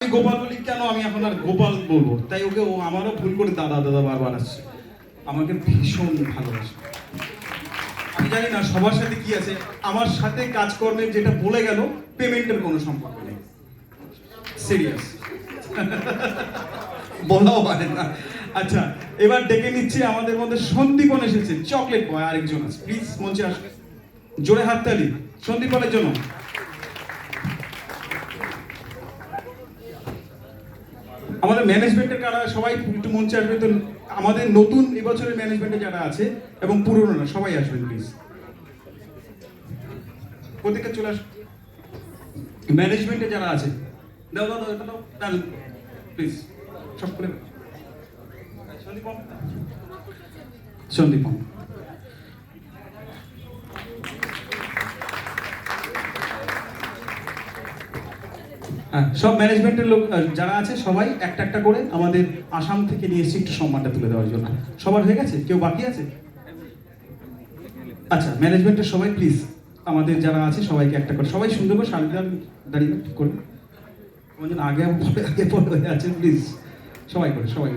আমি গোপাল বলি কেন, আমি এখন আর গোপাল বলবো, তাই ওকে ও আমারও ভুল করে দাদা দাদা বারবার আসছে। আমাকে ভীষণ ভালোবাসে। আমি জানি না সবার সাথে কি আছে, আমার সাথে কাজকর্মের যেটা বলে গেল পেমেন্টের কোনো সম্পর্ক নেই, সিরিয়াস বলাও পারে না। আচ্ছা, এবার ডেকে নিচ্ছি, আমাদের মধ্যে সন্দীপন এসেছে, চকলেট বয় আরেকজন আছে, প্লিজ মঞ্চে আস, জোরে হাততালি সন্দীপনের জন্য। আমাদের ম্যানেজমেন্টের কারা সবাই একটু মঞ্চে আসবে তো, আমাদের নতুন এবছরের ম্যানেজমেন্টে যারা আছে এবং পুরনোরা সবাই আসবেন প্লিজ, প্রত্যেকটা চলে আস। ম্যানেজমেন্টে যারা আছে দাও দাও দাও, এটা দাও প্লিজ, সব করে সন্দীপম সন্দীপম। হ্যাঁ, সব ম্যানেজমেন্টের লোক যারা আছে সবাই একটা একটা করে আমাদের আসাম থেকে নিয়ে এসেছি একটু সম্মানটা তুলে দেওয়ার জন্য। সবার হয়ে গেছে? কেউ বাকি আছে? আচ্ছা, ম্যানেজমেন্টের সবাই প্লিজ আমাদের যারা আছে সবাইকে একটা করে, সবাই সুন্দর করে সামনে দাঁড়িয়ে ঠিক করে, আমার জন্য আগে আগে পরে হয়ে আছে প্লিজ, সবাই করে সবাই।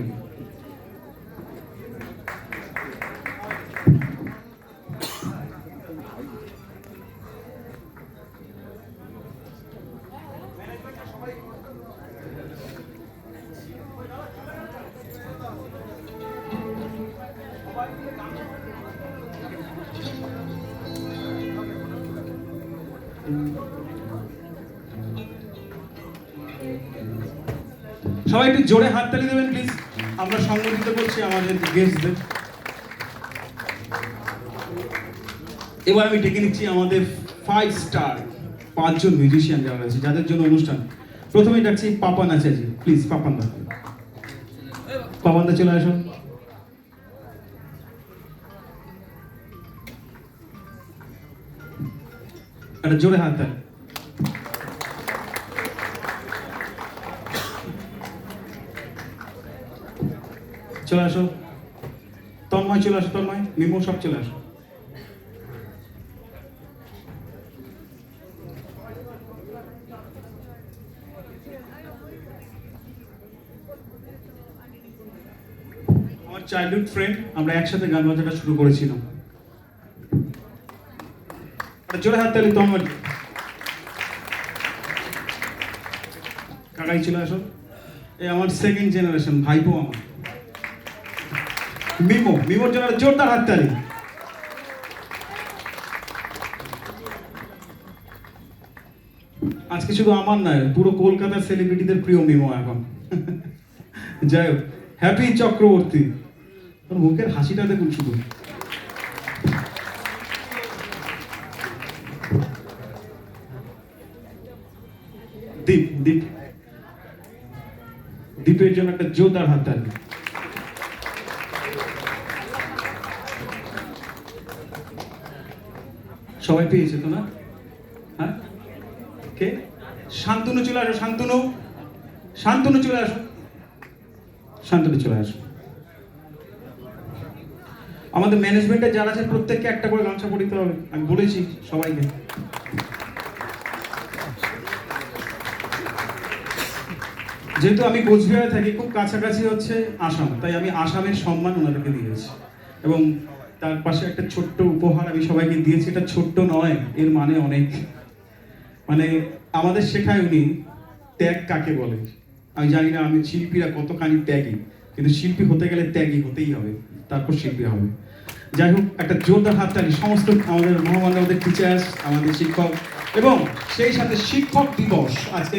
সবাই একটু জোরে হাততালি দেবেন প্লিজ, আমরা সংগঠিত করছি আমাদের গেস্টদের। এবার আমি ডেকে নিচ্ছি আমাদের 5 স্টার 5 জন মিউজিশিয়ান যারা আছে, যাদের জন্য অনুষ্ঠান। প্রথমে ডাকছি পাপান আচার্য, প্লিজ পাপান দা, পাপান দা চলে আসুন। একটা জোরে হাততালি। চলে আসো তন্ময়, চলে আসো তন্ময়, মিমো, সব চলে আসো। আমার চাইল্ডহুড ফ্রেন্ড, আমরা একসাথে গান বাজাটা শুরু করেছিলাম। জোরে হাততালি তন্ময়। কাকাই চলে আসো, এই আমার সেকেন্ড জেনারেশন ভাইপো আমার মিমো, মিমোর জন্য জোরদার হাততালি। আজকে শুধু আমার নয়, পুরো কলকাতার সেলিব্রিটিদের প্রিয় মিমো এখন। যাই হোক, হ্যাপি চক্রবর্তী, তোর মুখের হাসিটা দেখুন শুধু। দীপ, দীপ, দীপের জন্য একটা জোরদার হাততালি। সবাই পেয়েছে তো না? হ্যাঁ, কে? শান্তনু চলে আসো, শান্তনু, শান্তনু চলে আসো, শান্তনু চলে আসো। আমাদের ম্যানেজমেন্টে যারা আছে প্রত্যেককে একটা করে গামছা পরিতে হবে, আমি বলেছি সবাইকে। যেহেতু আমি কোচবিহারে থাকি, খুব কাছাকাছি হচ্ছে আসাম, তাই আমি আসামের সম্মান ওনাদেরকে দিয়েছি, এবং তার পাশে একটা ছোট্ট উপহার আমি সবাইকে দিয়েছি। এটা ছোট্ট নয়, এর মানে অনেক, মানে আমাদের শেখায় উনি ত্যাগ কাকে বলে। আমি জানি না আমি শিল্পীরা কতখানি ত্যাগী, কিন্তু শিল্পী হতে গেলে ত্যাগী হতেই হবে, তারপর শিল্পী হবে। যাই হোক, একটা জোরদার হাততালি সমস্ত আমাদের মহামান্য টিচার্স, আমাদের শিক্ষক, এবং সেই সাথে শিক্ষক দিবস আজকে।